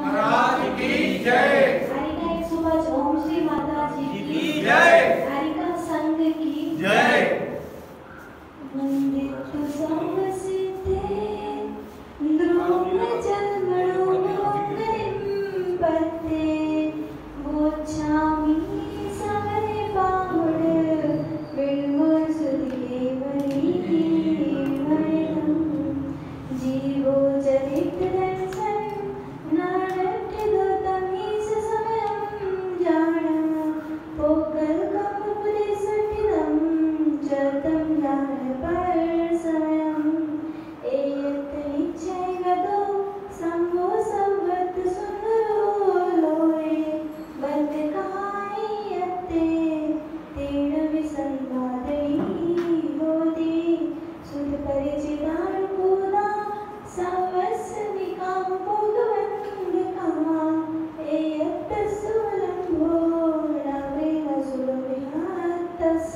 महाराज की जय। हरिका 105 ओम श्री माता जी की जय। हरिका संघ की जय। वंदितु समसिद्धे ध्रुव जन्मनो पते गोच्छामि समरे पामुड विल्मोर सुदेवरी मरणं जीवो जनित दर्शन नारट गौतमीस समयं जानं पोकल कमुपदेशठिनं जतं जान पर समयं एयत निश्चय गतो संभो संवत सुंदरो लोरे बंद कायते तेण विसंवादनी होती सुध परिचितानुकूला सवस्निकां भोगवन्दिका एयत सुलम्भो रामेण सुलभिहातस्।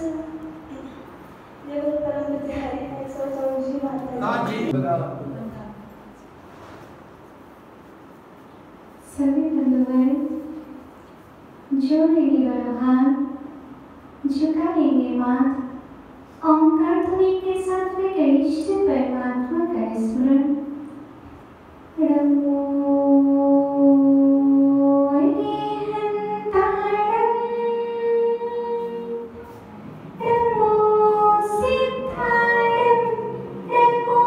जगत परम विद्यालय 114 जी माता जी। सभी बंधुगण जोड़ेंगे हाथ, झुकाएंगे माथ, ओंकार ध्वनि के साथ में इष्ट परमात्मा का स्मरण। नमो अरिहंताणं, नमो सिद्धाणं, नमो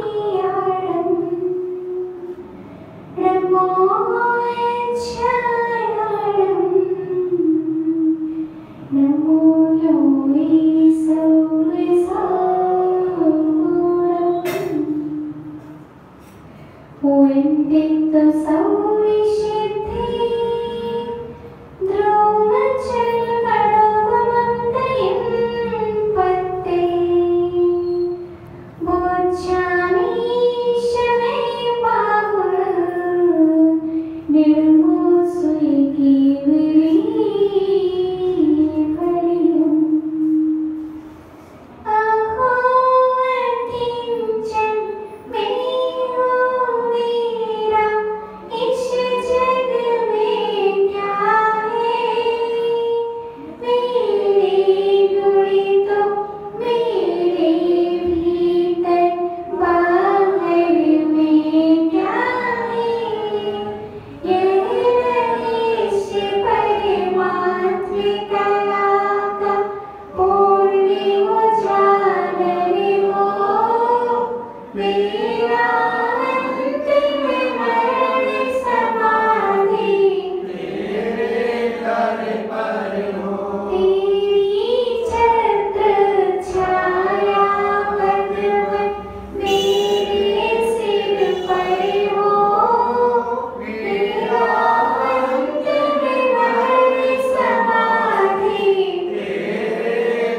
हरियाणं, नमो छायाणं, नमो लोये सौरसागरम्। वन्दितो सौविशेद्धे ध्रुवचर्मणोपमङ्गयं पते मोक्षामि शमे बाहुर निर्मोसुइति विलीफलियम्। अहो अतिंचन मेरो वीरा, इस जग में क्या है मेरे गुणी तो मेरे भीतर बाहर में क्या है। यह रहस्य परमात्मिक कला का पूर्ण उजागर हो। मेरा अंतिम मरण समाधि तेरे दर पर हो। तेरी छत्र छाया बदवन मेरे सिर पर हो। मेरा अंतिम मरण समाधि तेरे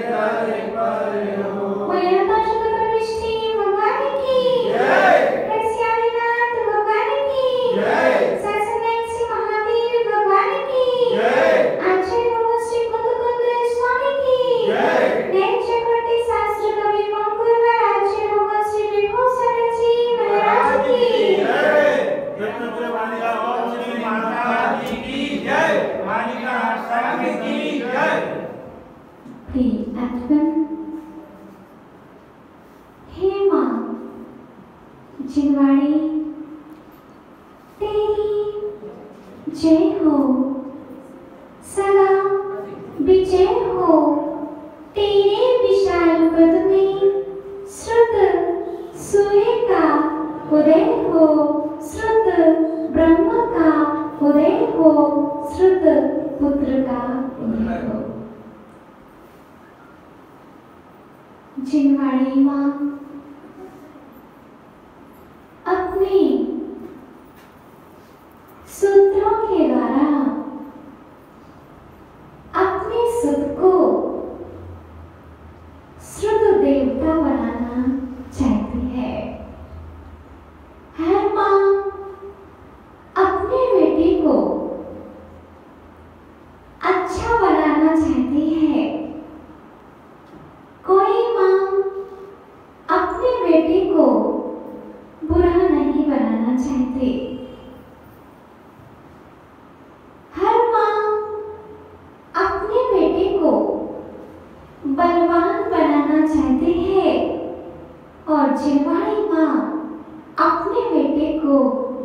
दर पर हो। बोलिए पार्षद परमेष्ठी भगवान की जय। रसियानाथ भगवान की जय। सत्संगसी महावीर भगवान की जय। आचार्य बाबा श्री कुंद स्वामी की जय। नैन चक्रवर्ती शास्त्र कवि मंगल आचार्य बाबा श्री विभू शरण जी महाराज की जय। रत्नपुर मालिका ओम श्री माता जी की जय। मालिका संघ की जय। प्रिय आत्मन, हे माँ जिनवाणी तेरी जय हो, सदा विजय हो। तेरे विशाल पद में श्रुत सूर्य का उदय हो, श्रुत ब्रह्म का उदय हो, श्रुत पुत्र का उदय हो। जिनवाणी माँ अपने सूत्रों के द्वारा अपने सुत को श्रुत देवता बनाना चाहती है। हर माँ अपने बेटे को अच्छा बनाना चाहती है। कोई माँ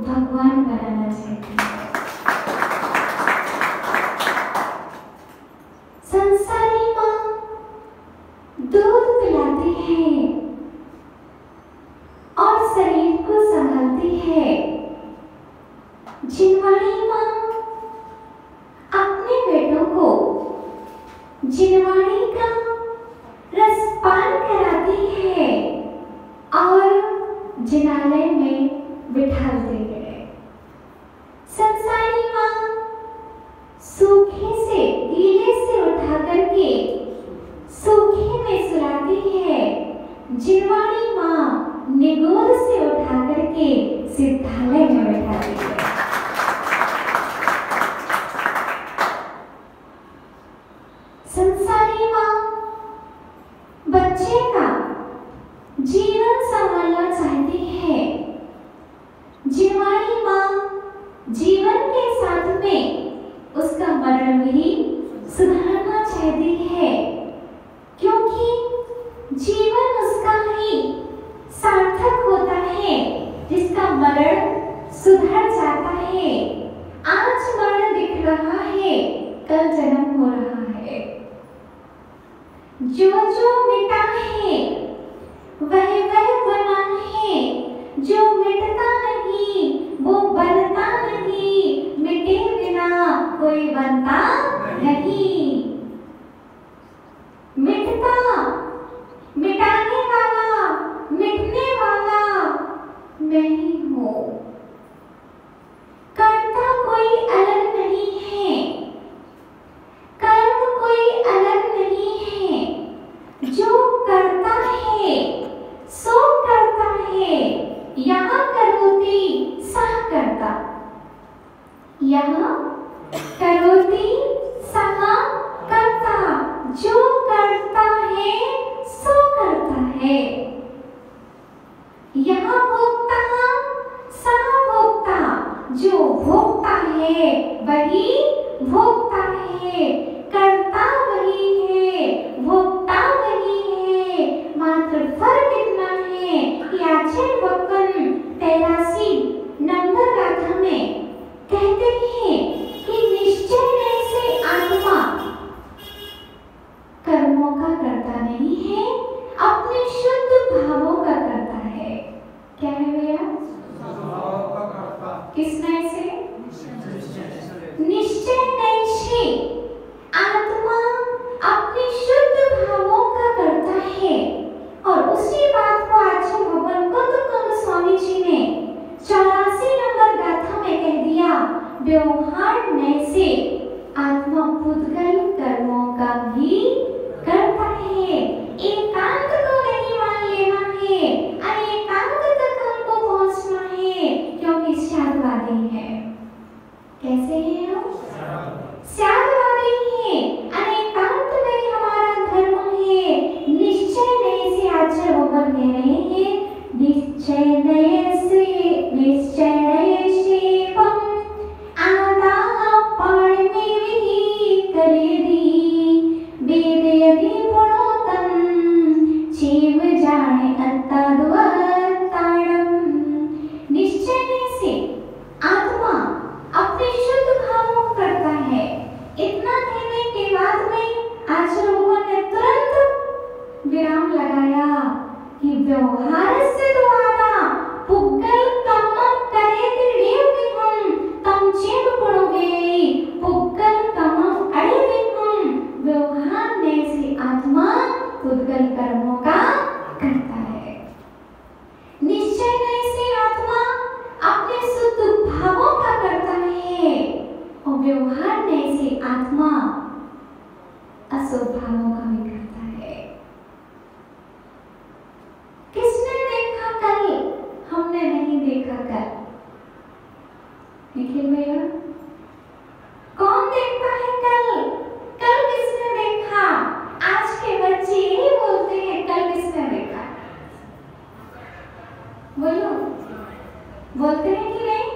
भगवान बनाना चाहती है। संसारी माँ दूध पिलाती है और शरीर को संभालती है। जिनवाणी माँ अपने बेटों को जिनवाणी का रसपान कराती है और जिनालय में बिठाते हैं। संसारी माँ सूखे से गीले से उठा करके सूखे में सुलाती है। जिनवाणी माँ निगोद से उठा करके सिद्धालय में बिठाती है। संसारी माँ बच्चे का जीवन संभालना चाहती है। जिनवाणी माँ जीवन के साथ में उसका मरण भी सुधारना चाहती है, क्योंकि जीवन उसका ही सार्थक होता है जिसका मरण सुधर जाता है। आज मरण दिख रहा है, कल जन्म हो रहा है। जो जो मिटा है वह बना है, जो मिटता नहीं वो बनता नहीं। मिटे बिना कोई बनता नहीं। मिटता मिटाने वाला मिटने वाला मैं ही हूँ। कर्ता कोई अलग नहीं है, कर्म कोई अलग नहीं है। जो करता है सो करता है। यहाँ करोति सह करता, यहाँ करोति सह करता। जो करता है सो करता है। यहाँ भोक्ता सह भोक्ता। जो भोक्ता है वही भोक्ता है। करता वही है, भोक्ता वही है। मात्र फर्क इतना है कि आचार्य भगवान 83 नंबर गाथा में कहते हैं कि निश्चय से आत्मा कर्मों का करता नहीं है, अपने शुद्ध भावों का करता है। क्या है भैया? किसने से? निश्चय से आत्मा अपने शुद्ध भावों का करता है। और उसी बात को आचार्य भगवान कुंद स्वामी जी ने 84 नंबर गाथा में कह दिया। व्यवहार नय से आत्मा पुद्गल कर्मों का भी करता है। एकांत को नहीं मान लेना है, अरे एकांत तक हमको पहुंचना है, क्योंकि शादवादी है। कैसे है हम? शादवादी है, अरे एकांत में हमारा धर्म है। निश्चय नय से आचार्य भगवान कह रहे हैं, निश्चय नय से करे दी वेद यदि पढ़ो तम शिव जाने अत्ताद्वताड़म। निश्चय से आत्मा अपने शुद्ध भावों को करता है। इतना कहने के बाद में आचार्य भगवान ने तुरंत विराम लगाया कि व्यवहार से द्वारा पुग्गल कमम करे देव विहम तम चेव पढ़ोगे। पुग्गल कमम अड़े विहम, व्यवहार ने से आत्मा पुद्गल कर्मों का करता है। निश्चय ने से आत्मा अपने शुद्ध भावों का करता है, और व्यवहार ने से आत्मा अशुद्ध भावों का भी करता है। किसने देखा कल? हमने नहीं देखा कल। निखिल भैया, कौन देखता है कल? कल किसने देखा? आज के बच्चे यही बोलते हैं, कल किसने देखा? बोलो, बोलते हैं कि नहीं?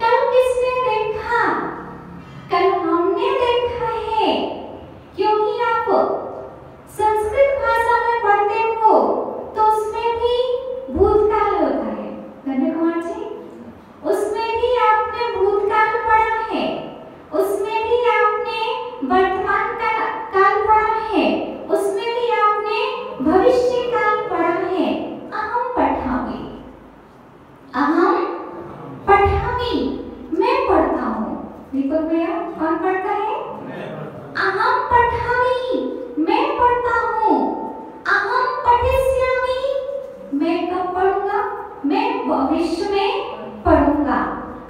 कल किसने देखा? कल हमने देखा है, क्योंकि आप संस्कृत भाषा में पढ़ते हो तो उसमें भी भूतकाल होता है। धन्य कुमार जी, उस भविष्य में पढ़ूंगा।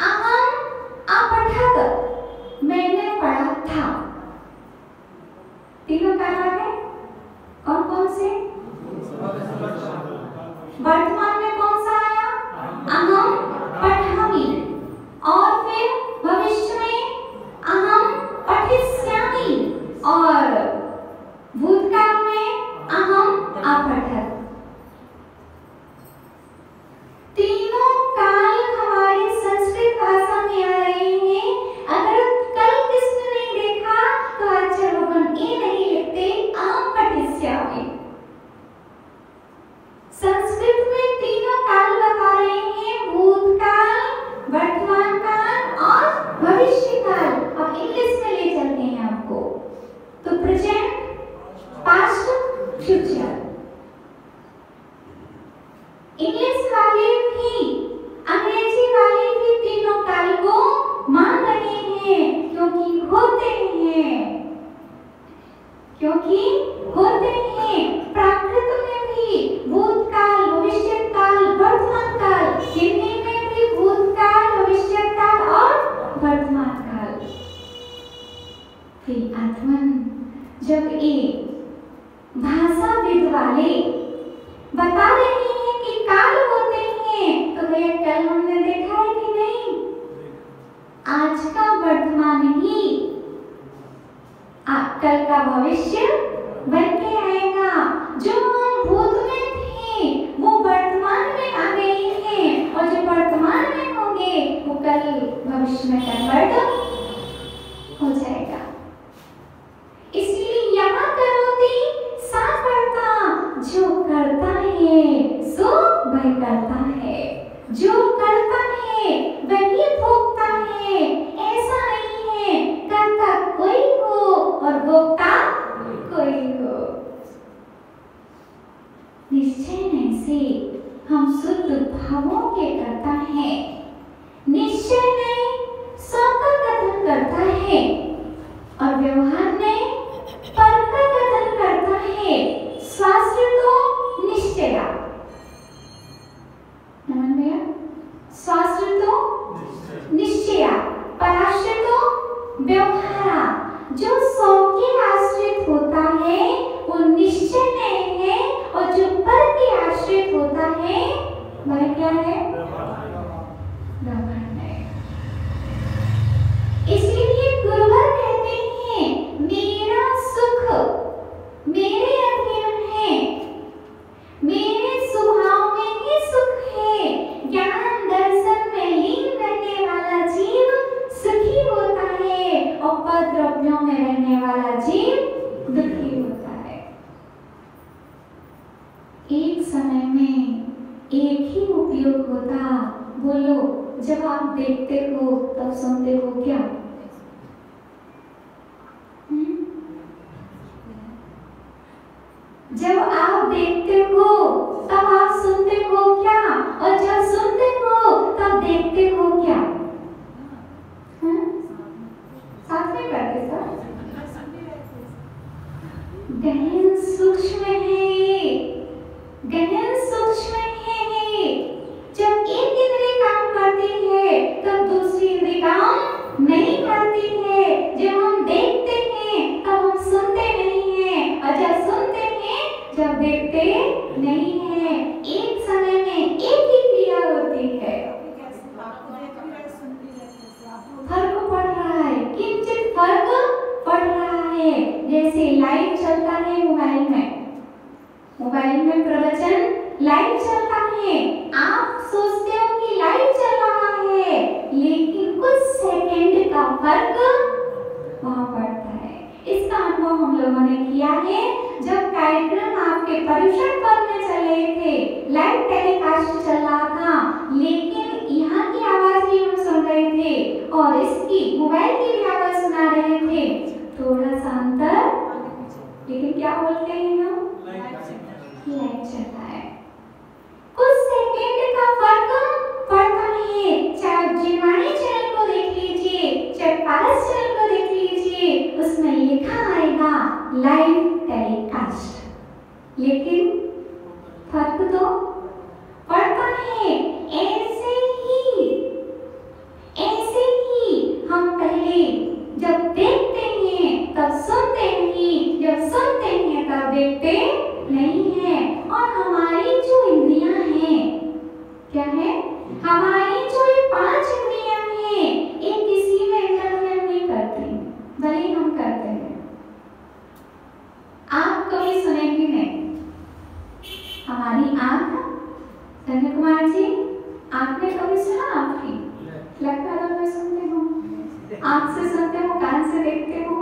अहम अपठत, मैंने पढ़ा था। तीनों काल आ गए। कौन कौन से? वर्तमान में कौन सा आया? अहम पठामि। और फिर भविष्य में अहम पठिष्यामि। और भूतकाल में अहम अपठत। तीनों काल हमारी संस्कृत भाषा में आ रहे हैं। अगर कल किसने नहीं देखा तो आचार्यगण ये नहीं लिखते अहम पठिष्यामि। संस्कृत में तीनों काल बता रहे हैं, भूतकाल, वर्तमान काल और भविष्य काल। अब इंग्लिश में ले चलते हैं आपको। तो प्रेजेंट, पास्ट, फ्यूचर। इंग्लिश वाले भी, अंग्रेजी वाले भी तीनों काल को मान रहे हैं, क्योंकि होते हैं, क्योंकि होते हैं। प्राकृत में भी भूतकाल, भविष्यकाल, वर्तमान काल। हिंदी में भी भूतकाल, भविष्यकाल और वर्तमान काल। फिर आत्मन जब एक भाषाविद वाले बता रहे हैं कि काल होते हैं, तो भैया कल हमने देखा है कि नहीं? आज का वर्तमान ही कल का भविष्य बन के आएगा। जो हम भूत में थे वो वर्तमान में आ गए हैं, और जो वर्तमान में होंगे वो कल भविष्य में कन्वर्ट हो जाएगा। इसलिए यहाँ करोति साकर्ता, जो करता है सो वह करता है, जो करता है वही भोगता है। ऐसा नहीं है करता कोई हो और भोगता कोई हो। निश्चय से हम शुद्ध भावों के करता है। निश्चय नहीं स्वतः कथन करता है, और व्यवहार में पर का कथन करता है। स्वाश्रितो निश्चया, नमन भैया, स्वाश्रितो निश्चया, पराश्रितो व्यवहारा। जो सौ के आश्रित होता है वो निश्चय नहीं है, और जो पर के आश्रित होता है वह क्या है? व्यवहार है। इसलिए गुरुवर कहते हैं मेरा सुख मेरे अधीन है, मेरे स्वभाव में ही सुख है। ज्ञान दर्शन में लीन रहने वाला जीव सुखी होता है, और पद द्रव्यों में रहने वाला जीव दुखी होता है। एक समय में एक ही उपयोग होता। बोलो, जब आप देखते हो तब सुनते हो क्या? जब आप देखते हो तब आप सुनते हो क्या? और जब सुनते हो तब देखते हो क्या? साथ में करते सब। गहन सूक्ष्म है, गहन सूक्ष्म है। जब एक इंद्रिय काम करती है तब दूसरी इंद्रिय काम नहीं करती है। जब हम देखते हैं तब हम सुनते नहीं हैं, और जब सुनते हैं जब देखते नहीं हैं। एक समय में एक ही क्रिया होती है। फर्क पड़ रहा है, किंचित फर्क पड़ रहा है। जैसे लाइव चलता है मोबाइल में प्रवचन लाइव चलता है। आप सोचते हो कि लाइव चल रहा है, लेकिन कुछ सेकंड का फर्क वहाँ पड़ता है। इसका अनुभव हम लोगों ने किया है। जब कार्यक्रम आपके परीक्षण पर्व में चल रहे थे, लाइव टेलीकास्ट चल रहा था, लेकिन यहाँ की आवाज भी हम सुन रहे थे और इसकी मोबाइल की भी आवाज सुना रहे थे। थोड़ा सा अंतर, लेकिन क्या बोलते हैं हम? लाइव चल रहा है। कुछ सेकंड का फर्क पड़ता है। चाहे जिनवाणी चैनल को देख लीजिए, चाहे पारस चैनल को देख लीजिए, उसमें लिखा आएगा लाइव टेलीकास्ट, लेकिन फर्क तो पड़ता है। ऐसे हमारी जो ये 5 इंद्रियां हैं, ये किसी में इंटरफेयर नहीं करती, भले हम करते हैं। आप कभी सुनेंगे नहीं। हमारी आंख, धन्य कुमार जी, आपने कभी सुना? आपकी लगता है मैं सुनते हो, आंख से सुनते हो, कान से देखते हो,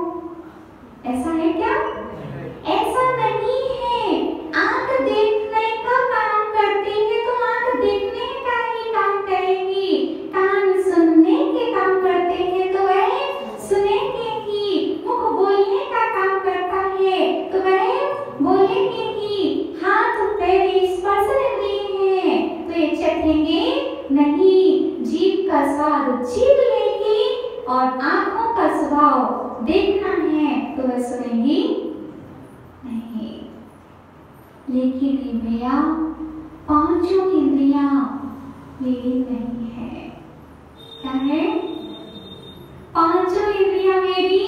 ऐसा है क्या? ऐसा नहीं है। आंख देखने का काम करती है तो आंख देखने का ही काम करेगी। कान सुनने के काम करते हैं तो वह सुनेंगे ही। मुख बोलने का काम करता है तो वह बोलेंगे ही। हाथ पैर स्पर्श इंद्रिय हैं तो ये चखेंगे नहीं। जीभ का स्वाद जीभ लेगी और आंखों का स्वभाव देखना है तो वह सुनेगी नहीं। लेकिन ये भैया 5 इंद्रियां मेरी नहीं है। क्या है? 5 इंद्रियां मेरी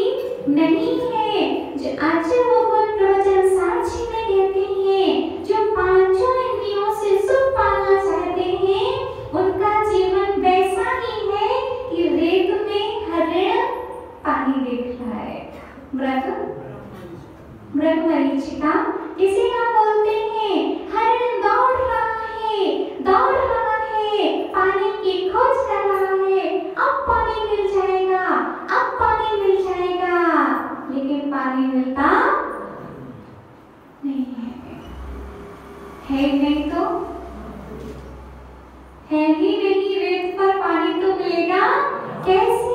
नहीं है। जो आचार्य भगवान प्रवचन साक्षी में कहते हैं, जो 5 इंद्रियों से सुख पाना चाहते हैं, उनका जीवन वैसा ही है कि रेत में हरिण पानी देख रहा है। मृग मरीचिका इसे हम बोलते हैं। हरिण दौड़ रहा है, पानी की खोज कर रहा है। अब पानी मिल जाएगा, अब पानी मिल जाएगा, लेकिन पानी मिलता नहीं है नहीं तो है ही नहीं। रेत पर पानी तो मिलेगा कैसे?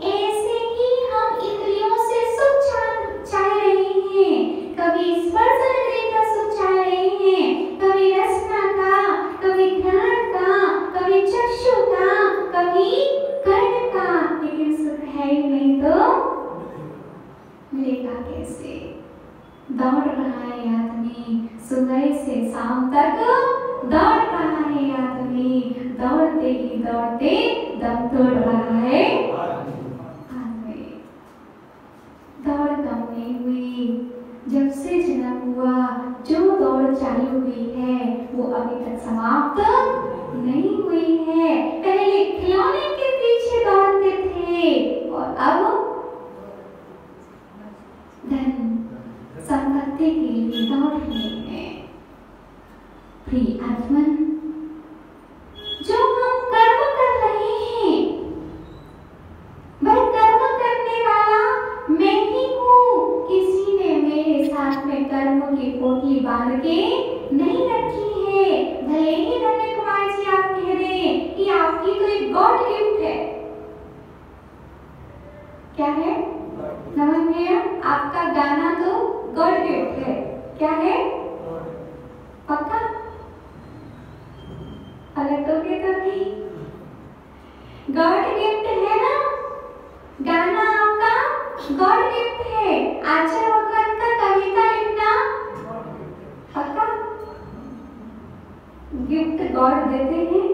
ऐसे ही हम इंद्रियों से सुख चाह रहे हैं। कभी स्पर्श इंद्रिय का सुख चाह रहे हैं, कभी रसना का, कभी घ्राण का, कभी चक्षु का, कभी कर्ण का, लेकिन सुख है ही नहीं तो मिलेगा कैसे? दौड़ रहा है आदमी, सुबह से शाम तक दौड़ रहा है आदमी, दौड़ते ही दौड़ते दम तोड़ रहा है आदमी। दौड़ कम नहीं हुई। जब से जन्म हुआ जो दौड़ चालू हुई है वो अभी तक समाप्त नहीं हुई है। पहले खिलौने के पीछे दौड़ते थे और अब धन संपत्ति के लिए दौड़ रहे हैं। प्रिय आत्मन, जो हम कर्म कर रहे हैं वह कर्म करने वाला मैं ही हूँ। किसी ने मेरे साथ में कर्म की पोटली बांध के नहीं रखी है। भले ही धन्य कुमार जी आप कह रहे हैं कि आपकी तो एक गॉड गिफ्ट है। क्या है? नमन भैया, आपका गाना तो गॉड गिफ्ट है। क्या है? पक्का? पलटोगे तो नहीं? गॉड गिफ्ट है ना? गाना आपका गॉड गिफ्ट है। आचार्य भगवान का कविता लिखना पक्का? गिफ्ट गॉड देते हैं?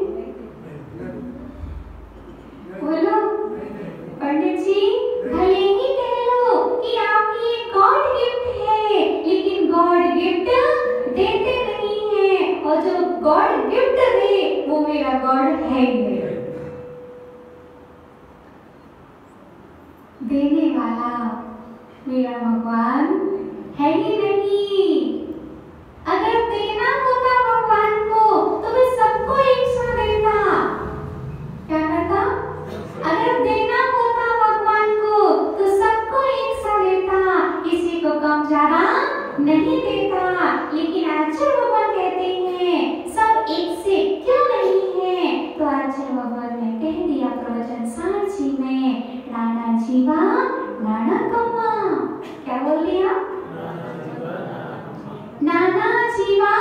बोलो पंडित जी, भले ही कह लो कि आपकी गॉड गिफ्ट है, लेकिन गॉड गिफ्ट देते नहीं है। और जो गॉड गिफ्ट दे वो मेरा गॉड है ही नहीं। देने वाला मेरा भगवान है ही नहीं। अगर देना होता भगवान को तो वे सबको एक साथ देता। क्या करता? अगर देना होता भगवान को तो सबको एक साथ देता, किसी को कम ज्यादा नहीं देता। लेकिन आचार्य भगवान कहते हैं सब एक से क्यों नहीं है? तो आचार्य भगवान ने कह दिया प्रवचन साक्षी में, नाना जीवा नाना कम्मा। क्या बोल दिया? नाना जीवा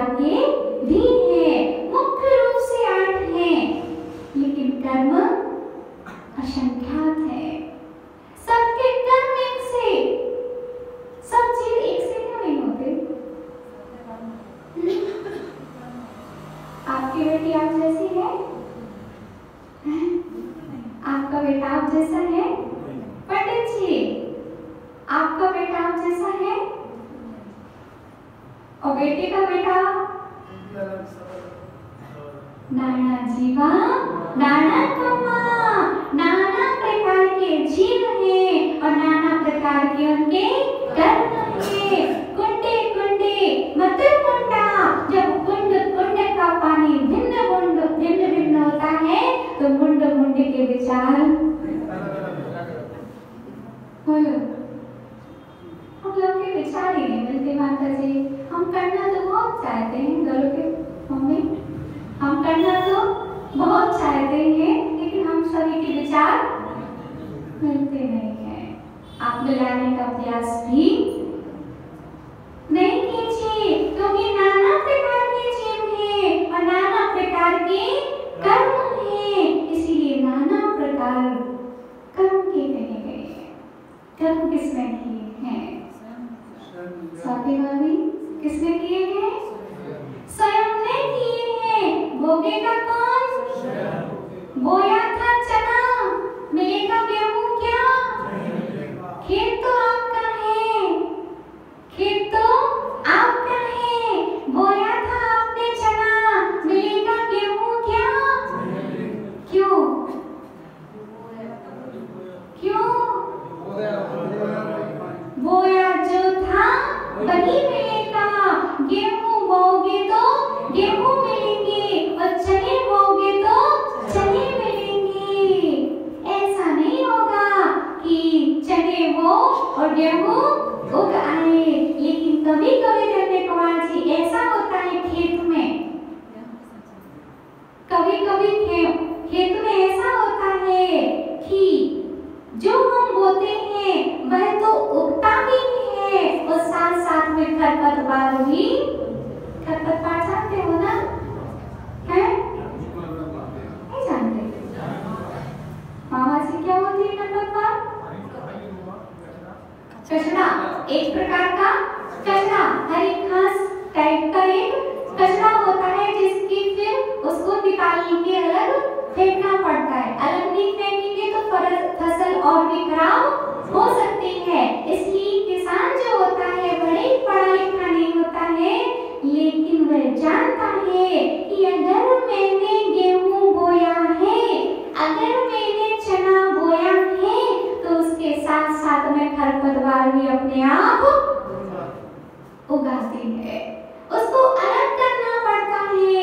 प्रकार के भी हैं, मुख्य रूप से 8 हैं, लेकिन कर्म असंख्यात है। सबके कर्म एक से, सब चीज एक से क्यों नहीं होते? आपकी बेटी आप जैसी है? आपका बेटा आप जैसा है? पंडित जी, आपका बेटा आप जैसा है? और बेटी का बेटा? नाना जीवा नाना कमा, नाना प्रकार के जीव हैं और नाना प्रकार के उनके कर्म हैं। कुंडे कुंडे मत कुंडा, जब कुंड कुंड का पानी भिन्न भिन्न होता है तो मुंड मुंड के विचार बोलो। हम लोग के विचार ही नहीं मिलते माता जी। हम करना तो बहुत चाहते हैं, बोलो के मम्मी, हम करना तो बहुत चाहते हैं, लेकिन हम सभी के विचार मिलते नहीं हैं। आप मिलाने का प्रयास भी नहीं कीजिए, क्योंकि नाना प्रकार के जीव हैं और नाना प्रकार के कर्म हैं, इसीलिए नाना प्रकार कर्म के कहे गए हैं। कर्म किसने किए हैं? स्वाति भाभी, किसने किए हैं? स्वयं ने किए हैं। भोगेगा कौन? बोया था चना, मिलेगा गेहूं क्या? खेत तो आपका है, खेत तो आपका है। बोया था आपने चना, मिलेगा गेहूं क्या? क्यों? क्यों? बोया जो था वही मिलेगा। गेहूं बोओगे तो गेहूं मिलेंगे और चने बोओगे तो चने मिलेंगे। ऐसा नहीं होगा कि चने हो और गेहूं उग आए। लेकिन कभी कभी धन्य कुमार जी ऐसा होता है खेत में, कभी कभी खेत में ऐसा होता है कि जो हम बोते हैं वह तो उगता भी है और साथ साथ में खरपतवार भी। खरपतवार जानते हो ना? हैं? नहीं जानते? मामा जी क्या होती है खरपतवार? कचरा, एक प्रकार का कचरा, हरी घास टाइप का एक कचरा होता है, जिसकी फिर उसको निकालने के अलग फेंकना पड़ता है। अलग नहीं फेंकेंगे तो फसल और भी खराब हो सकती है। इसलिए किसान जो होता है बड़े पढ़ा लिखा नहीं होता है, लेकिन वह जानता है कि अगर मैंने गेहूं बोया है, अगर मैंने चना बोया है, तो उसके साथ साथ में खरपतवार भी अपने आप उगाती है, उसको अलग करना पड़ता है।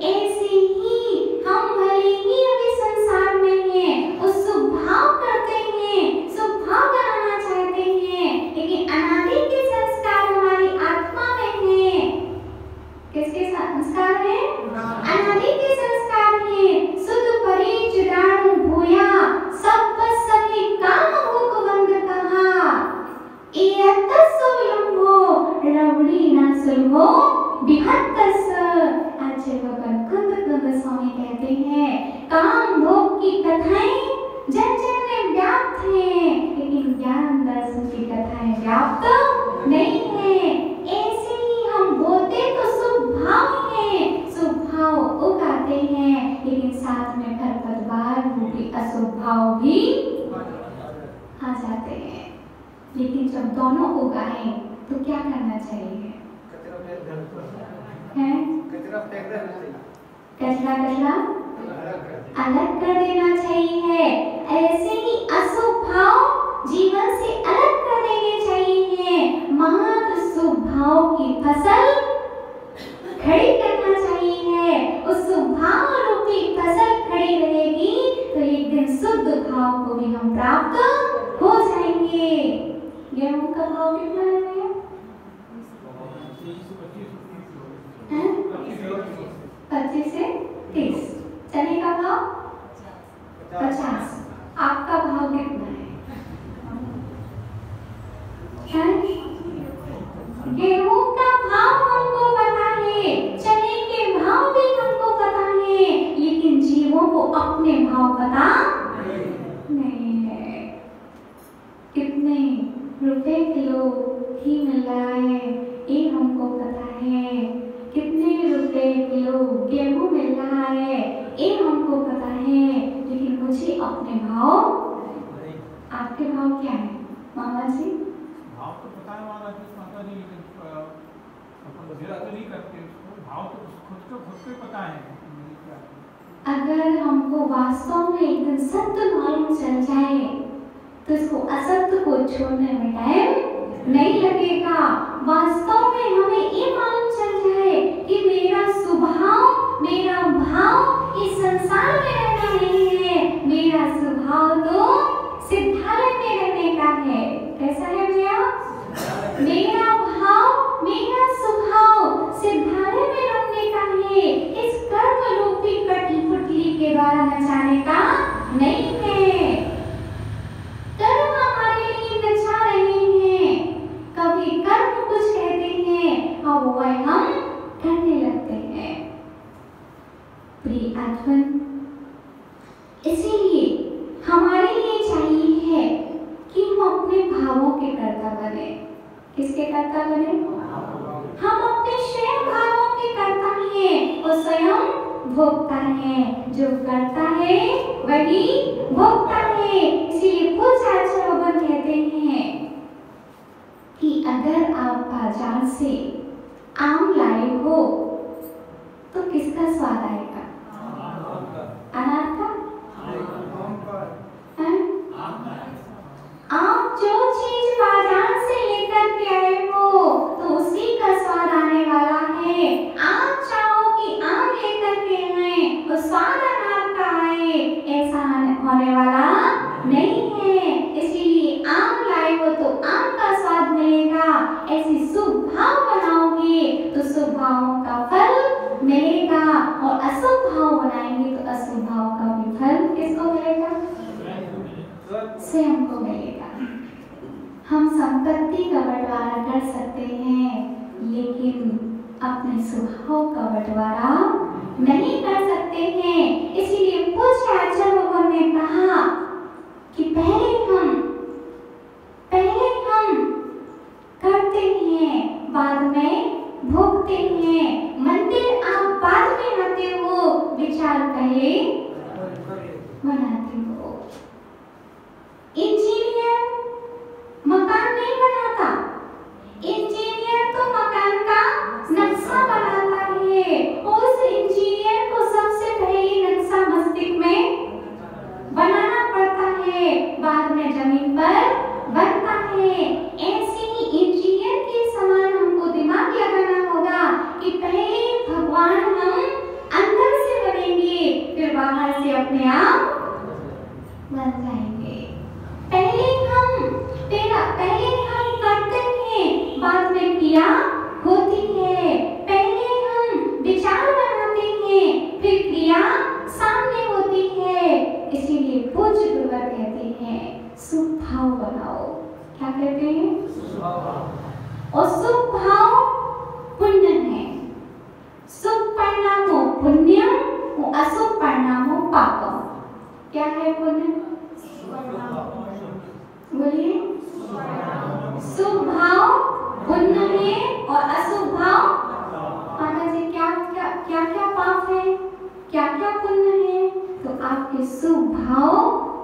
ऐसे ही हम भले ही अभी संसार में हैं, उस स्वभाव करते हैं, स्वभाव बनाना चाहते हैं, लेकिन अनादि के संस्कार हमारी आत्मा में है। किसके संस्कार है? अनादि के संस्कार है। सुध परी जुदाणु भूया, सब सभी काम भूख बंद कहा। एयत सोलंबो रवड़ी ना सुलभो बिहत्तस। आचार्य भगवान कुंद स्वामी कहते हैं, काम भोग की कथाएं जन जन में व्याप्त हैं, लेकिन ज्ञान दर्शन की कथाएं व्याप्त नहीं है। ऐसे ही हम बोलते तो स्वभाव है, स्वभाव उगाते हैं, लेकिन साथ में खरपतवार रूपी अस्वभाव भी आ जाते हैं। लेकिन जब दोनों उगाएं तो क्या करना चाहिए? कचरा अलग कर देना चाहिए। ऐसे ही अस्वभाव जीवन से अलग कर देने चाहिए। महत् स्वभाव की फसल खड़ी करना चाहिए। उस स्वभाव रूपी फसल खड़ी रहेगी तो एक दिन शुद्ध भाव को भी हम प्राप्त हो जाएंगे। गेहूं का भाव कितना है? 25 से 30। चने का भाव 50। आपका भाव कितना है? गेहूं का भाव हमको पता है रुपए किलो गेहूं मिल रहा है, ये हमको पता है, लेकिन मुझे अपने भाव, आपके भाव क्या है मामा जी? भाव तो पता है माता जी, लेकिन अपन बधिरा तो नहीं करते उसको, भाव तो खुद को पता है। अगर हमको वास्तव में एक दिन सत्य मालूम चल जाए तो इसको असत्य को छोड़ने में टाइम नहीं लगेगा। वास्तव में हमें ये मालूम चल जाए कि मेरा स्वभाव, मेरा भाव इस संसार में रहना नहीं है, मेरा स्वभाव तो सिद्धालय में रहने का है। कैसा है भैया? मेरा भाव, मेरा स्वभाव सिद्धालय में रहने का है, इस कर्म रूपी कठपुतली के द्वारा नचाने का नहीं है। कर्म हमारे लिए नचा रहे हैं, कभी कर्म कुछ कहते हैं और वह हम करने लगते हैं। प्रिय आत्मन, इसीलिए हमारे लिए चाहिए है कि हम अपने भावों के कर्ता बने। किसके कर्ता बने? हम अपने स्वयं भावों के कर्ता हैं और स्वयं भोगता है। जो करता है वही भोगता है। इसीलिए कुछ आचार्य कहते हैं कि अगर आप बाजार से आम लाए हो तो किसका स्वाद आएगा? अनार का? आप जो चीज बाजार से लेकर के आए हो तो उसी का स्वाद आने वाला है। आप चाहो कि आम लेकर के आए तो स्वाद अनार का आए, ऐसा होने वाला नहीं है। इसीलिए आम लाए हो तो आम का स्वाद मिलेगा। ऐसी शुभ भाव बनाओगे तो शुभ भावों का फल मिलेगा, और अशुभ भाव बनाएंगे तो अशुभ भाव का भी फल किसको मिलेगा? स्वयं को मिलेगा। हम संपत्ति का बंटवारा कर सकते हैं, लेकिन अपने स्वभाव का बंटवारा नहीं कर सकते हैं। इसीलिए पूज्य आचार्य लोगों ने कहा कि पहले हम करते हैं, बाद में भोगते हैं। मंदिर आप बाद में आते हो, विचार पहले बनाते हो। इंजीनियर मकान नहीं बनाता, इंजीनियर तो मकान का नक्शा बनाता है। उस इंजीनियर को सबसे पहले नक्शा मस्तिष्क में बनाना पड़ता है, बाद में जमीन पर बनता है। ऐसे ही इंजीनियर के समान हमको दिमाग लगाना होगा कि पहले भगवान हम अंदर से बनेंगे, फिर बाहर से अपने आप बन जाएंगे। पहले हम करते हैं, बाद में क्रिया होती है। पहले हम विचार बनाते हैं, फिर क्रिया सामने होती है। इसीलिए पूज्य गुरुवर कहते हैं शुभ भाव बनाओ। क्या कहते हैं? और शुभ भाव पुण्य है। शुभ परिणामों पुण्यम और अशुभ परिणामों पापम। क्या है पुण्य? बोलिए। शुभ भाव पुण्य है और अशुभ भाव माता जी क्या पाप है, क्या पुण्य है? तो आपके शुभ भाव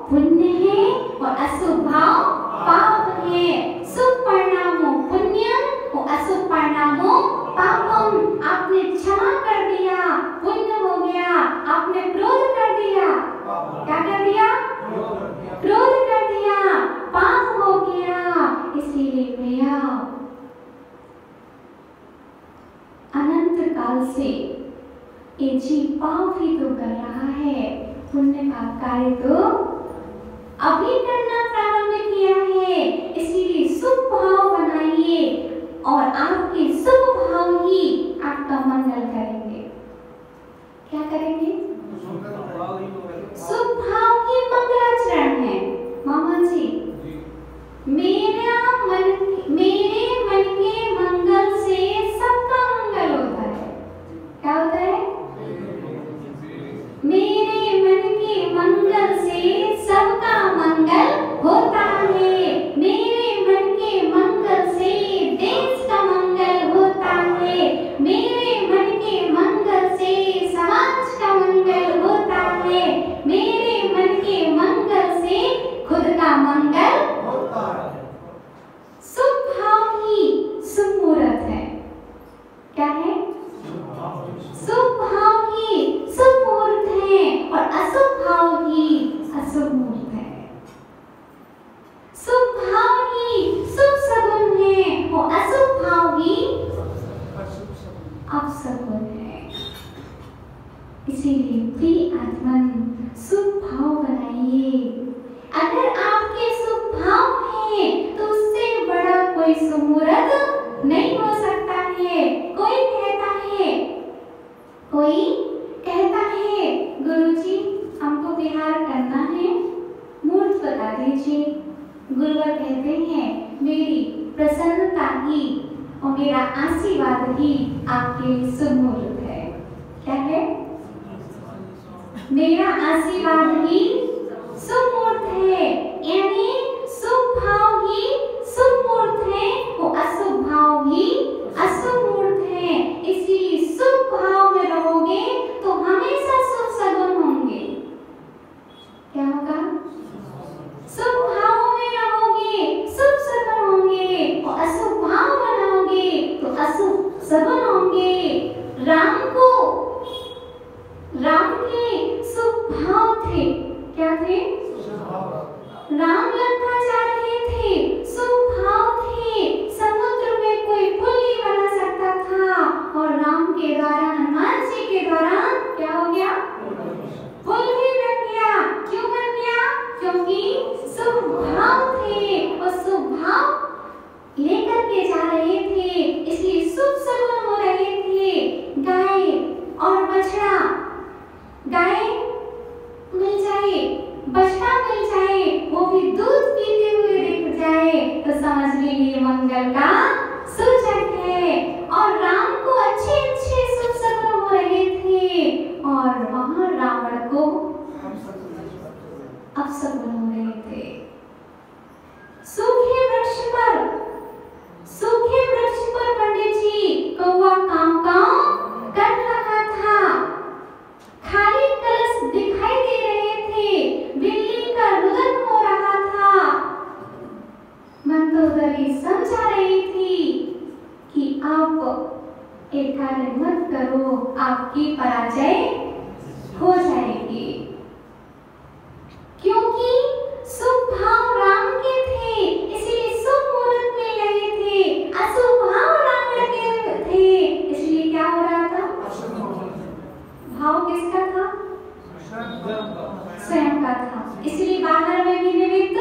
पुण्य है और अशुभ भाव पाप है। शुभ परिणामों पुण्यम और अशुभ परिणामों पापम। आपने क्षमा कर दिया, पुण्य हो गया। आपने क्रोध कर दिया, क्या कर दिया? क्रोध कर दिया, पाप हो गया। इसीलिए भैया अनंत काल से ये जीव पाप ही तो कर रहा है, पुण्य का कार्य तो अभी करना प्रारंभ किया है। इसीलिए शुभ भाव बनाइए और आपके शुभ भाव ही आपका मंगल करेंगे। क्या करेंगे? शुभ भाव ही मंगलाचरण है। मामा जी, मेरे मन के मंगल से सबका मंगल होता है। क्या होता है? मेरे मन के मंगल से सबका मंगल होता है। मेरे मन के मंगल से देश का मंगल होता है। मेरे मन के मंगल हैं। इसीलिए प्रिय आत्मन शुभ भाव बनाइए। अगर आपके शुभ भाव है तो उससे बड़ा कोई सुमुहूर्त नहीं हो सकता है। कोई कहता है गुरुजी हमको विहार करना है, मुहूर्त बता दीजिए। गुरुवर कहते हैं मेरी प्रसन्नता ही और मेरा आशीर्वाद ही आपके लिए शुभ मुहूर्त है। क्या है? मेरा आशीर्वाद ही शुभ मुहूर्त है, यानी शुभ भाव ही शुभ मुहूर्त है और अशुभ भाव ही अशुभ मुहूर्त है। इसीलिए शुभ भाव में रहोगे तो हमेशा शुभ सगुन होंगे। क्या होगा? शुभ भाव में रहोगे शुभ सगुन होंगे और अशुभ भाव बनाओगे तो अशुभ सगुन होंगे। राम के शुभ भाव थे। क्या थे? राम लंका जा रहे थे, शुभ भाव थे। समुद्र में कोई पुल नहीं बना सकता था और राम के द्वारा, हनुमान जी के द्वारा क्या हो गया? पुल भी बन गया। क्यों बन गया? क्योंकि शुभ भाव थे और शुभ भाव लेकर के जा रहे थे, इसलिए शुभ सगुन हो रहे थे। गाय और बछड़ा, गाय मिल जाए, बछड़ा मिल जाए, वो भी दूध पीते हुए दिख जाए तो समझ लीजिए मंगल का सूचक है। और राम को अच्छे अच्छे शुभ सगुन हो रहे थे और वहां रावण को अपशगुन हो रहे थे। सूखे वृक्ष पर पंडित जी कौवा कांव कांव कर रहा था। खाली कलश दिखाई दे रहे थे, बिल्ली का रुदन हो रहा था। मंदोदरी समझा रही थी कि आप एक कार्य मत करो, आपकी पराजय हो जाएगी। क्योंकि शुभ भाव राम के थे, इसलिए शुभ मुहूर्त मिल रहे थे। अशुभ भाव रावण के थे, इसलिए क्या हो रहा था? भाव किसका था? स्वयं का था। इसलिए बाहर में भी निमित्त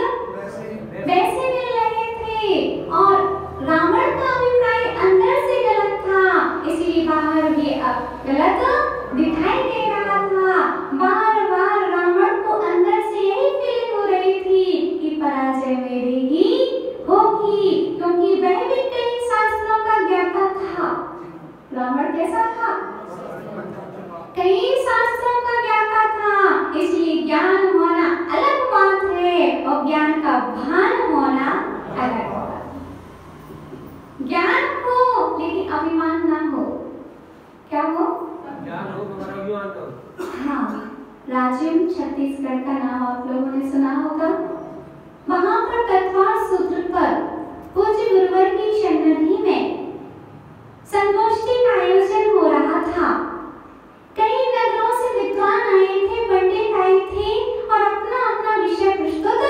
वैसे मिल रहे थे और रावण का अभिप्राय अंदर से गलत था, इसलिए बाहर भी गलत दिखाई दे रहा था। बार-बार रावण को अंदर से यही फीलिंग हो रही थी कि पराजय मेरी ही होगी, क्योंकि वह भी कई शास्त्रों का ज्ञाता था। रावण कैसा था? कई शास्त्रों का ज्ञाता था, इसलिए ज्ञान होना अलग बात है और ज्ञान का भान होना अलग बात। ज्ञान हो लेकिन अभिमान ना हो। क्या हो? ज्ञान हो मगर अभिमान ना हो। हाँ, राजिम छत्तीसगढ़ का नाम आप लोगों ने सुना होगा। वहां पर तत्वार सूत्र पर पूज्य गुरुवर की सन्निधि में संगोष्ठी का आयोजन हो रहा था। कई नगरों से विद्वान आए थे, पंडित आए थे और अपना अपना विषय प्रस्तुत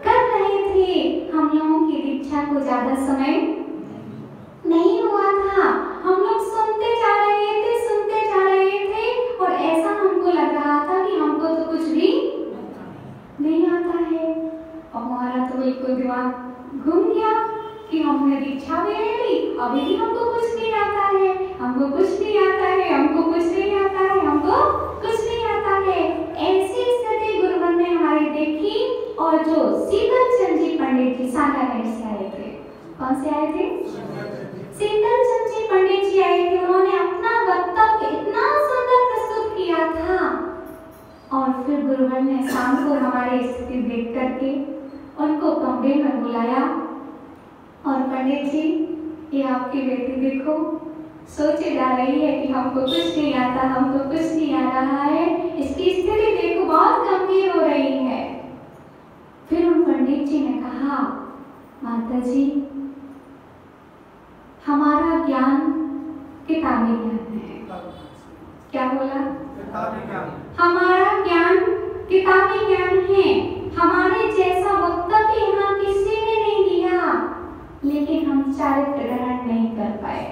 कर रहे थे। हम लोगों की दीक्षा को ज्यादा समय नहीं हुआ था। हम लोग सुनते जा रहे थे और ऐसा हमको लग रहा था कि हमको तो कुछ भी नहीं आता है। और हमारा तो बिल्कुल दिमाग घूम गया कि हमने दीक्षा भी ले ली, अभी भी हमको कुछ नहीं आता है, हमको कुछ नहीं आता है, हमको कुछ नहीं आता है, हमको कुछ नहीं आता है। ऐसी स्थिति गुरुवर ने हमारी देखी और जो शीतल चंद जी पंडित जी सागानेर से आए थे। कौन से आए थे? शीतल चंद जी पंडित जी आए थे। उन्होंने अपना वक्तव्य इतना सुंदर प्रस्तुत किया था और फिर गुरुवर ने शाम को हमारी स्थिति देख करके उनको कमरे में बुलाया और पंडित जी ये आपकी बेटी देखो, सोचे जा रही है कि हमको कुछ नहीं आता, हमको कुछ नहीं आ रहा है, इसकी स्थिति देखो बहुत गंभीर हो रही है। फिर उन पंडित जी ने कहा, माता जी हमारा ज्ञान किताबी ज्ञान है। क्या बोला? हमारा ज्ञान किताबी ज्ञान है। हमारे जैसा वक्तव्य यहाँ किसी ने नहीं दिया, लेकिन हम चारित्र ग्रहण नहीं कर पाए।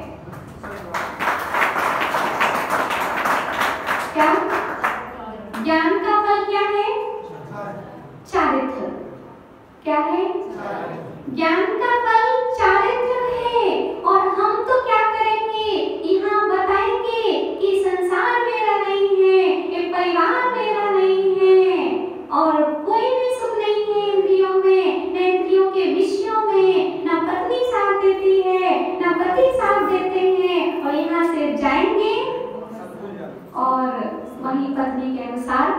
क्या? ज्ञान का फल क्या है? चारित्र। क्या है? ज्ञान का फल चारित्र है। और हम तो क्या करेंगे? यहाँ बताएंगे कि संसार मेरा नहीं है, ये परिवार मेरा नहीं है, और कोई भी सुख नहीं है इंद्रियों में, न इंद्रियों के विषयों में, न पत्नी साथ देती है, न पति साथ देते हैं, और यहाँ से जाएंगे और वही पत्नी के अनुसार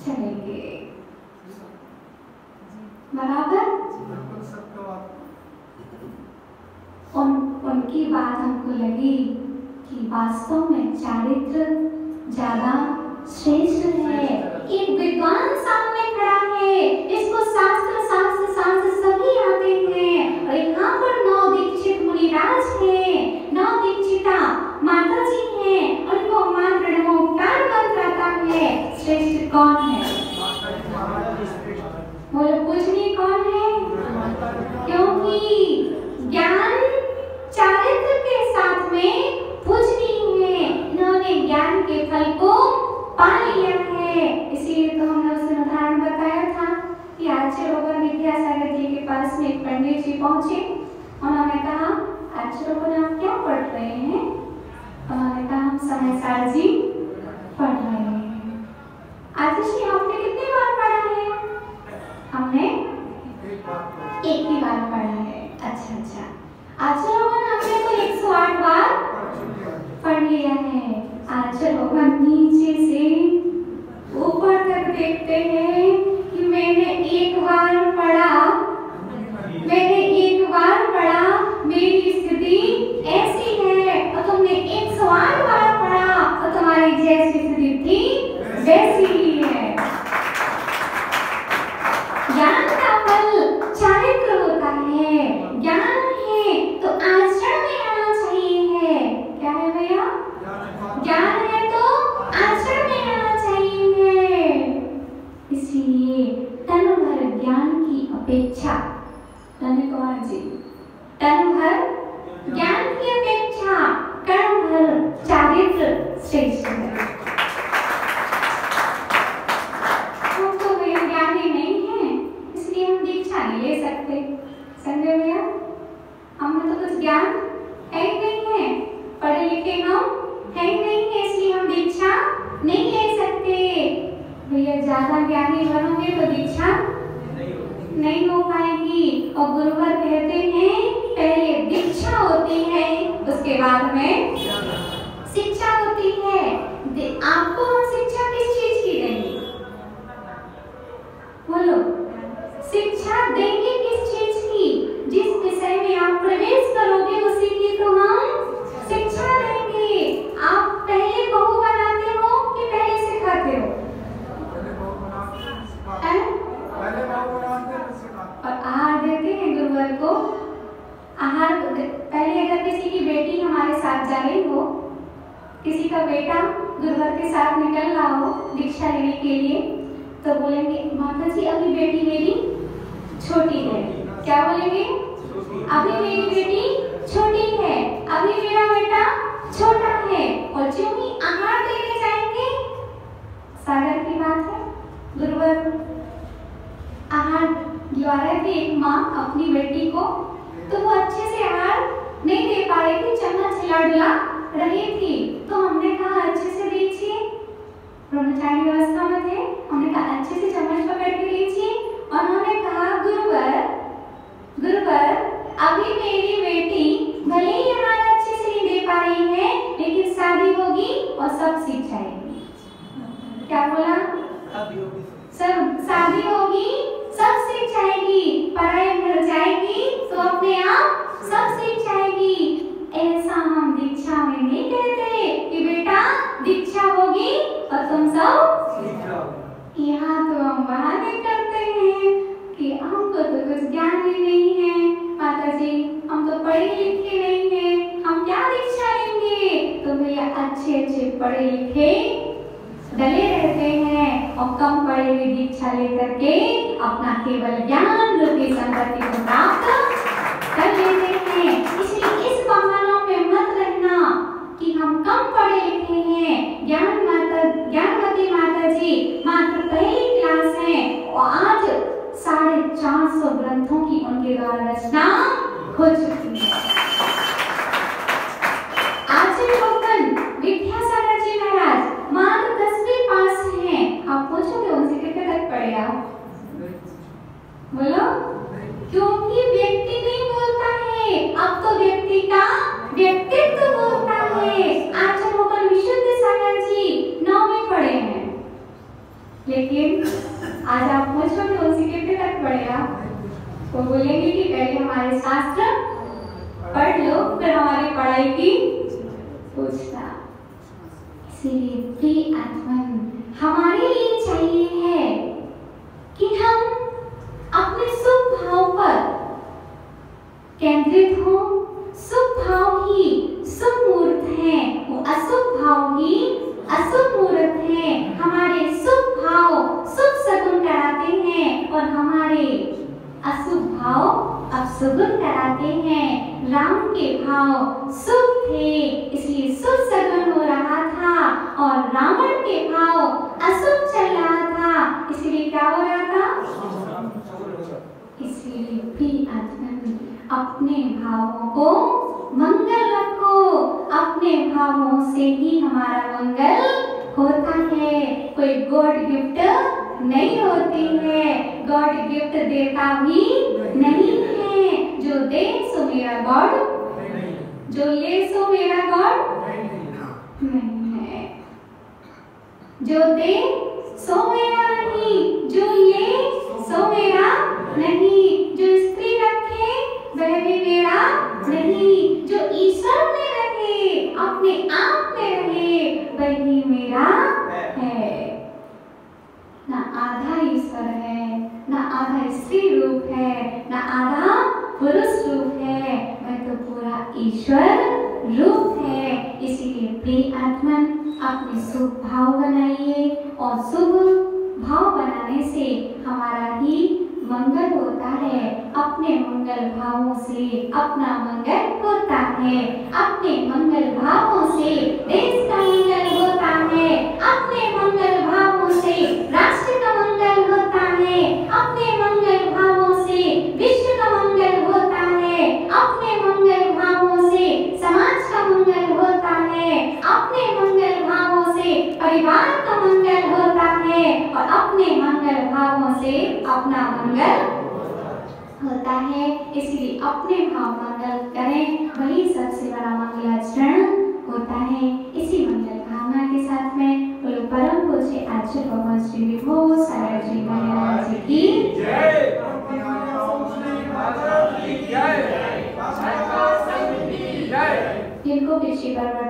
चलेंगे। बराबर? उनकी बात हमको लगी कि वास्तव में चारित्र ज्यादा श्रेष्ठ है। एक विद्वान सामने खड़ा है, इसको शास्त्र सभी आते हैं, और यहाँ पर 9 दीक्षित मुनिराज हैं, 9 दीक्षिता माता जी हैं, उनको मंत्र नमोकार मंत्र आता है। श्रेष्ठ कौन है? बोलो, पूजनीय कौन है? क्योंकि ज्ञान चारित्र के साथ में पूजनीय है। इन्होंने ज्ञान के फल को पा लिया है। इसीलिए तो हमने उस उदाहरण बताया था कि आचार्य भगवान विद्यासागर जी के पास में एक पंडित जी पहुंचे। उन्होंने कहा, आचार्य भगवान आप क्या पढ़ रहे हैं? उन्होंने कहा, हम समयसार जी पढ़ रहे हैं। आचार्य जी आपने कितनी बार पढ़ा है? हमने एक ही बार पढ़ा है। अच्छा। आचार्य भगवान हमने तो 108 बार पढ़ लिया है। आचार्य भगवान नीचे से ऊपर तक देखते हैं कि मैंने एक बार पढ़ा, मेरी स्थिति ऐसी है, और तुमने 108 बार पढ़ा, और तुम्हारी जैसी स्थिति थी वैसी ही है। ज्ञान का फल चारित्र होता है। ज्ञान है तो आचरण में आना चाहिए। क्या है भैया? ज्ञान है तो आचरण में आना चाहिए। इसलिए तन भर ज्ञान की अपेक्षा, धन्य कुमार जी, तन भर ज्ञान की अपेक्षा कर्म भर चारित्र श्रेष्ठ है। हम तो भैया ज्ञानी नहीं है, इसलिए हम दीक्षा नहीं ले सकते। समझे भैया? हमें तो कुछ ज्ञान है ही नहीं है, पढ़े लिखे हम है ही नहीं है, इसलिए हम दीक्षा नहीं ले सकते। भैया ज्यादा ज्ञानी बनोगे तो दीक्षा नहीं हो पाएगी। और गुरुवर कहते हैं पहले दीक्षा होती है, उसके बाद में शिक्षा होती है। आपको हम शिक्षा किस चीज की देंगे? बोलो, शिक्षा देंगे किस चीज की? जिस विषय में आप प्रवेश करोगे उसी की तो हम शिक्षा देंगे। आप पहले बहू बनाते हो कि पहले सिखाते हो? और आहार देते हैं गुरुवर को। आहार पहले अगर किसी की बेटी हमारे साथ जा रही हो, किसी का बेटा गुरुवर के साथ निकल रहा हो दीक्षा लेने के लिए, तो बोलेंगे माता जी अभी बेटी मेरी छोटी है। क्या बोलेंगे? अभी मेरी बेटी छोटी है, अभी मेरा बेटा छोटा है। और जो भी आहार देने जाएंगे, सागर की बात है, गुरुवर आहार दिवा रहे थे एक माँ अपनी बेटी को, तो वो अच्छे से आहार नहीं दे पा रही थी, चम्मच हिला रही थी। तो हमने कहा अच्छे से दीजिए, ब्रह्मचारी व्यवस्था में थे, हमने कहा अच्छे से चम्मच पकड़ के दीजिए। और उन्होंने कहा गुरुवर अभी मेरी बेटी भले ही आहार अच्छे से नहीं दे पा रही है, लेकिन शादी होगी और सब सीख जाएगी। क्या बोला? सब शादी होगी सब सीख जाएगी, पढ़ाई घर जाएगी तो अपने आप सब सीख जाएगी। ऐसा हम दीक्षा में नहीं कहते कि बेटा दीक्षा होगी और तुम सब सीख जाओगे। यहाँ तो हम बहाने करते हैं कि हमको तो कुछ ज्ञान ही नहीं है, माता जी हम तो पढ़े लिखे नहीं हैं, हम क्या दीक्षा लेंगे? तो भैया अच्छे पढ़े लिखे डले रहते हैं और कम पढ़े हुए दीक्षा लेकर के अपना केवल ज्ञान रूपी संपत्ति को प्राप्त कर लेते हैं। इसलिए इस बहानों में मत रहना कि हम कम पढ़े लिखे हैं, ज्ञान हो चुकी है। आचार्य भगवान विद्यासागर जी महाराज मात्र 10वीं पास हैं। आप पूछोगे उनसे कितने तक पढ़े आप? बोलो। क्योंकि व्यक्ति नहीं बोलता है, अब तो व्यक्ति का व्यक्तित्व बोलता है। आचार्य भगवान विशुद्ध सागर जी 9वीं पढ़े हैं, लेकिन आज आप पूछोगे उनसे कितने तक पढ़े आप? वो बोलेंगे कि पहले हमारे शास्त्र पढ़ लो, फिर हमारी पढ़ाई की पूछना। इसीलिए प्रिय आत्मन, हमारे लिए चाहिए है कि हम अपने शुभ भाव पर केंद्रित हो। शुभ भाव ही शुभ मूर्त है, वो अशुभ भाव ही अशुभ मूर्त है। हमारे शुभ भाव शुभ सगुन कराते हैं और हमारे अशुभ भाव अपशगुन कराते हैं। राम के भाव शुभ थे, इसलिए शुभ सगुन हो रहा था, और रावण के भाव अशुभ चल रहा था, इसलिए क्या हो रहा था? इसलिए प्रिय आत्मन, अपने भावों को मंगल रखो। अपने भावों से ही हमारा मंगल होता है। कोई गॉड गिफ्ट नहीं होती है, गॉड गिफ्ट देता भी नहीं है। जो दे सो मेरा गॉड, जो ले सो मेरा गॉड नहीं है। जो दे सो मेरा नहीं, जो ले सो मेरा नहीं। जो स्त्री रखे वह भी मेरा नहीं। जो ईश्वर में रहे, अपने आप में रहे, वही मेरा है। ना आधा ईश्वर है, ना आधा स्त्री रूप है, ना आधा पुरुष रूप है, वह तो पूरा ईश्वर रूप है। इसीलिए प्रिय आत्मन, अपने शुभ भाव बनाइए, और शुभ भाव बनाने से हमारा ही मंगल होता है। अपने मंगल भावों से अपना मंगल होता है। अपने मंगल भावों से देश का मंगल होता है। अपने मंगल भावों से राष्ट्र का मंगल होता है। अपने मंगल भावों से विश्व का मंगल होता है। अपने मंगल भावों से समाज का मंगल होता है। अपने मंगल भावों से परिवार का मंगल होता है, और अपने मंगल भावों से अपना मंगल होता है। इसलिए अपने भाव मंगल करें, वही सबसे बड़ा मंगलाचरण होता है। इसी मंगल भावना के साथ में बोलो परम पूज्य आचार्य भगवान श्री विभो सागर जी महाराज जी की जय। जिनको कृषि पर्वत